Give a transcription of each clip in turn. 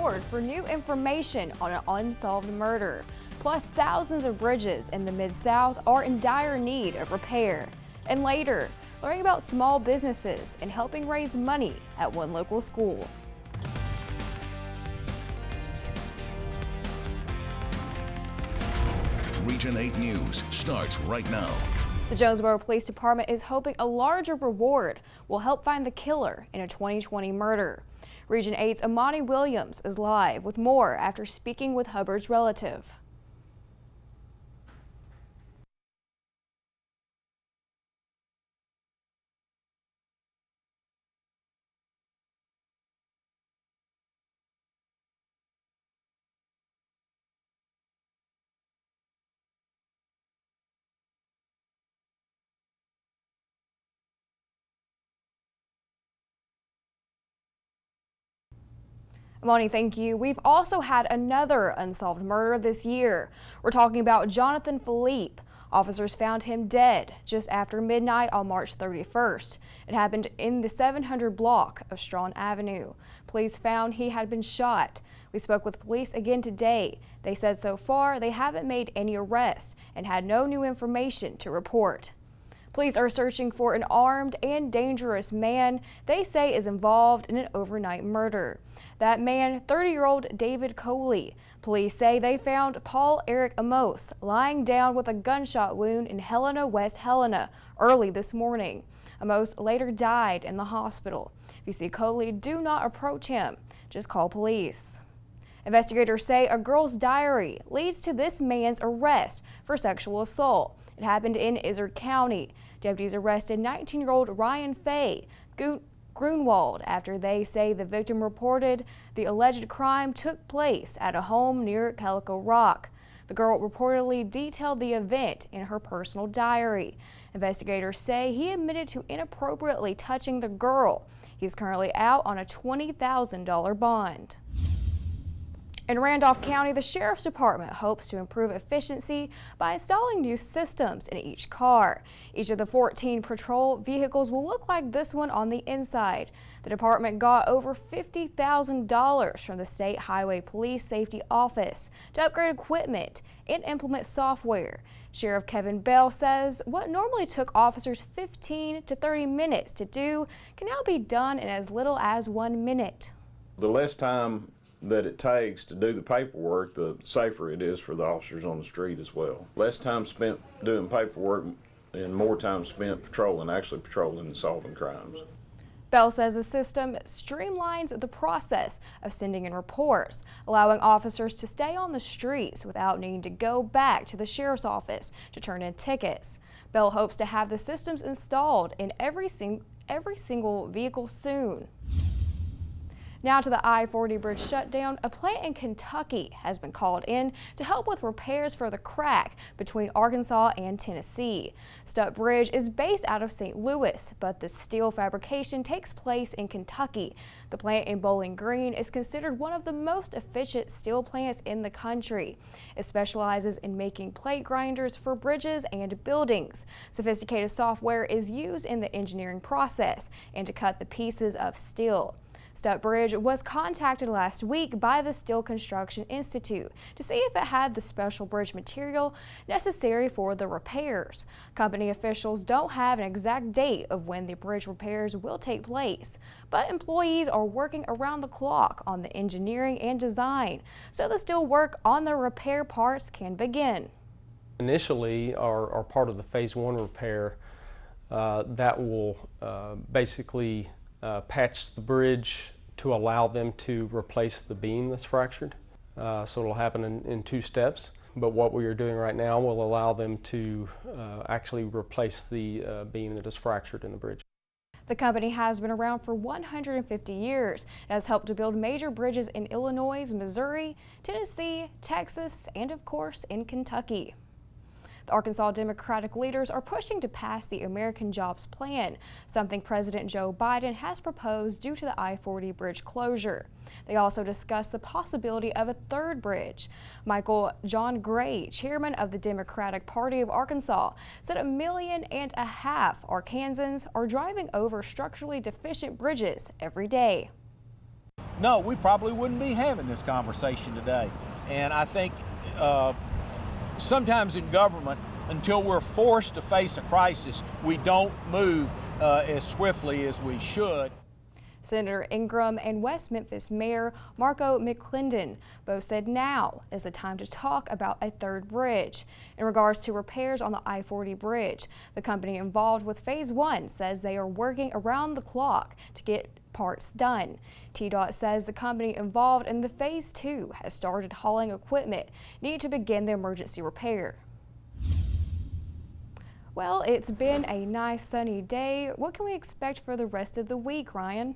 reward for new information on an unsolved murder. Plus, thousands of bridges in the Mid-South are in dire need of repair. And later, learning about small businesses and helping raise money at one local school. Region 8 News starts right now. The Jonesboro Police Department is hoping a larger reward will help find the killer in a 2020 murder. Region 8's Amani Williams is live with more after speaking with Hubbard's relative. Amani, thank you. We've also had another unsolved murder this year. We're talking about Jonathan Philippe. Officers found him dead just after midnight on March 31st. It happened in the 700 block of Strawn Avenue. Police found he had been shot. We spoke with police again today. They said so far they haven't made any arrests and had no new information to report. Police are searching for an armed and dangerous man they say is involved in an overnight murder. That man, 30-year-old David Coley. Police say they found Paul Eric Amos lying down with a gunshot wound in Helena, West Helena, early this morning. Amos later died in the hospital. If you see Coley, do not approach him. Just call police. Investigators say a girl's diary leads to this man's arrest for sexual assault. It happened in Izard County. Deputies arrested 19-year-old Ryan Faye Grunwald after they say the victim reported the alleged crime took place at a home near Calico Rock. The girl reportedly detailed the event in her personal diary. Investigators say he admitted to inappropriately touching the girl. He's currently out on a $20,000 bond. In Randolph County, the Sheriff's Department hopes to improve efficiency by installing new systems in each car. Each of the 14 patrol vehicles will look like this one on the inside. The department got over $50,000 from the State Highway Police Safety Office to upgrade equipment and implement software. Sheriff Kevin Bell says what normally took officers 15 to 30 minutes to do can now be done in as little as 1 minute. The less time that it takes to do the paperwork, the safer it is for the officers on the street as well. Less time spent doing paperwork and more time spent actually patrolling and solving crimes. Bell says the system streamlines the process of sending in reports, allowing officers to stay on the streets without needing to go back to the sheriff's office to turn in tickets. Bell hopes to have the systems installed in every single vehicle soon. Now to the I-40 bridge shutdown. A plant in Kentucky has been called in to help with repairs for the crack between Arkansas and Tennessee. Stutt Bridge is based out of St. Louis, but the steel fabrication takes place in Kentucky. The plant in Bowling Green is considered one of the most efficient steel plants in the country. It specializes in making plate grinders for bridges and buildings. Sophisticated software is used in the engineering process and to cut the pieces of steel. Stutt Bridge was contacted last week by the Steel Construction Institute to see if it had the special bridge material necessary for the repairs. Company officials don't have an exact date of when the bridge repairs will take place, but employees are working around the clock on the engineering and design, so the steel work on the repair parts can begin. Initially, are part of the Phase 1 repair that will basically patch the bridge to allow them to replace the beam that's fractured. So it'll happen in 2 steps. But what we are doing right now will allow them to actually replace the beam that is fractured in the bridge. The company has been around for 150 years and has helped to build major bridges in Illinois, Missouri, Tennessee, Texas, and of course in Kentucky. The Arkansas Democratic leaders are pushing to pass the American Jobs Plan, something President Joe Biden has proposed due to the I-40 bridge closure. They also discussed the possibility of a third bridge. Michael John Gray, chairman of the Democratic Party of Arkansas, said 1.5 million Arkansans are driving over structurally deficient bridges every day. no, we probably wouldn't be having this conversation today. And I think sometimes in government, until we're forced to face a crisis, we don't move as swiftly as we should. Senator Ingram and West Memphis Mayor Marco McClendon both said now is the time to talk about a third bridge. In regards to repairs on the I-40 bridge, the company involved with Phase 1 says they are working around the clock to get parts done. TDOT says the company involved in the Phase 2 has started hauling equipment needed to begin the emergency repair. Well, it's been a nice sunny day. What can we expect for the rest of the week, Ryan?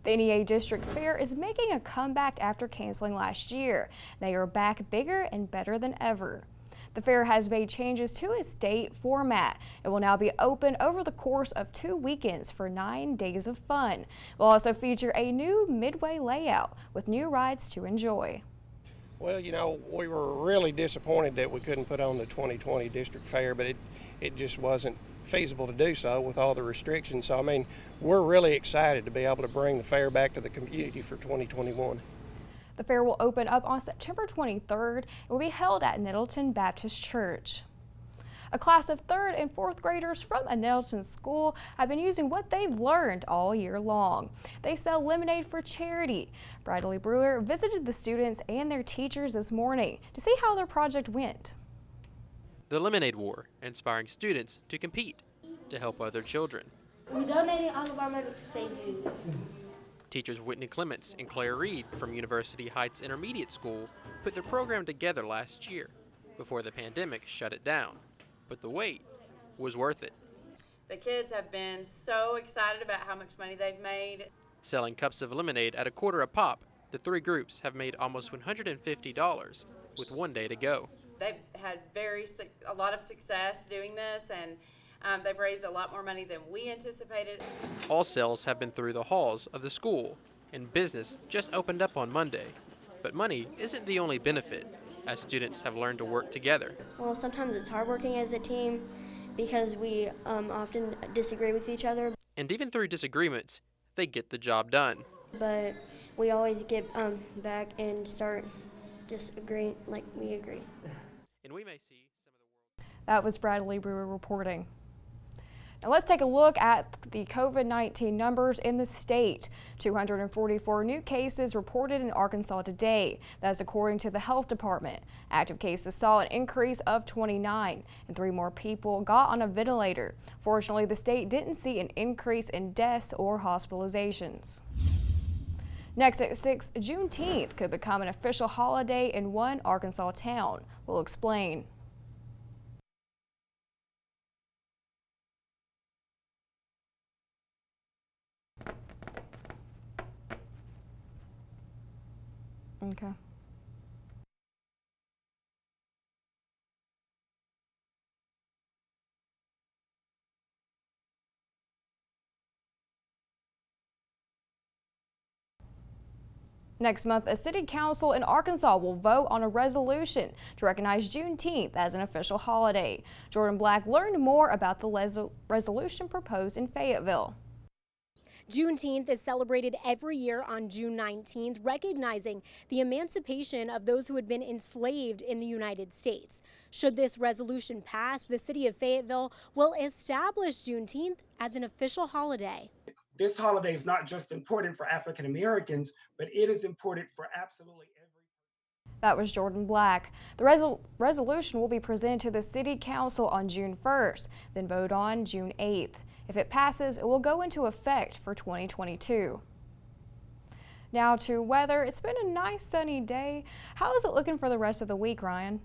The NEA District Fair is making a comeback after canceling last year. They are back bigger and better than ever. The fair has made changes to its date format. It will now be open over the course of 2 weekends for 9 days of fun. It will also feature a new midway layout with new rides to enjoy. Well, you know, we were really disappointed that we couldn't put on the 2020 District Fair, but it just wasn't feasible to do so with all the restrictions. So, I mean, we're really excited to be able to bring the fair back to the community for 2021. The fair will open up on September 23rd. It will be held at Nettleton Baptist Church. A class of 3rd and 4th graders from a Nettleton school have been using what they've learned all year long. They sell lemonade for charity. Bradley Brewer visited the students and their teachers this morning to see how their project went. The Lemonade War, inspiring students to compete to help other children. We donated all of our money to St. Jude's. Teachers Whitney Clements and Claire Reed from University Heights Intermediate School put their program together last year before the pandemic shut it down. But the wait was worth it. The kids have been so excited about how much money they've made. Selling cups of lemonade at $0.25 a pop, the 3 groups have made almost $150 with 1 day to go. They've had a lot of success doing this, and they've raised a lot more money than we anticipated. All sales have been through the halls of the school, and business just opened up on Monday. But money isn't the only benefit, as students have learned to work together. Well, sometimes it's hard working as a team because we often disagree with each other. And even through disagreements, they get the job done. But we always get back and start just agreeing like we agree. And we may see some of the world's... That was Bradley Brewer reporting. Now let's take a look at the COVID-19 numbers in the state. 244 new cases reported in Arkansas today. That's according to the health department. Active cases saw an increase of 29, and 3 more people got on a ventilator. Fortunately, the state didn't see an increase in deaths or hospitalizations. Next at 6, Juneteenth could become an official holiday in one Arkansas town. We'll explain. Okay. Next month, a city council in Arkansas will vote on a resolution to recognize Juneteenth as an official holiday. Jordan Black learned more about the resolution proposed in Fayetteville. Juneteenth is celebrated every year on June 19th, recognizing the emancipation of those who had been enslaved in the United States. Should this resolution pass, the city of Fayetteville will establish Juneteenth as an official holiday. This holiday is not just important for African Americans, but it is important for absolutely every. That was Jordan Black. The resolution will be presented to the City Council on June 1st, then vote on June 8th. If it passes, it will go into effect for 2022. Now to weather. It's been a nice sunny day. How is it looking for the rest of the week, Ryan?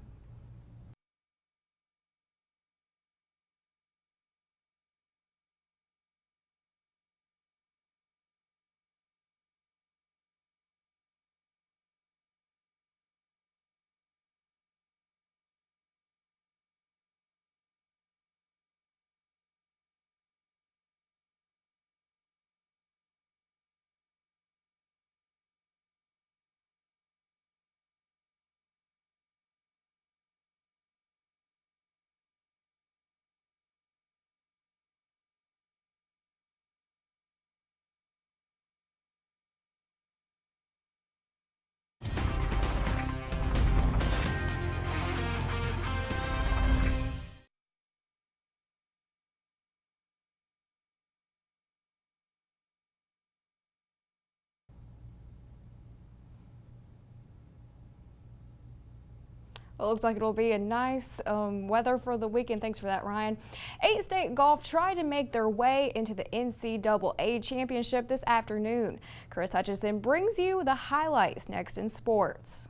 Well, it looks like it'll be a nice weather for the weekend. Thanks for that, Ryan. 8-State Golf tried to make their way into the NCAA championship this afternoon. Chris Hutchison brings you the highlights next in sports.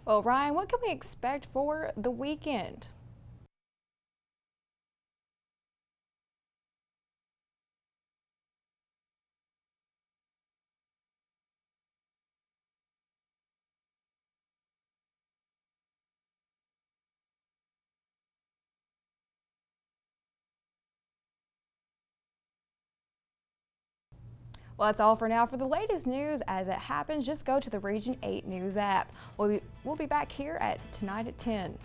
Well, Ryan, what can we expect for the weekend? Well, that's all for now. For the latest news as it happens, just go to the Region 8 News app. We'll be back here tonight at 10.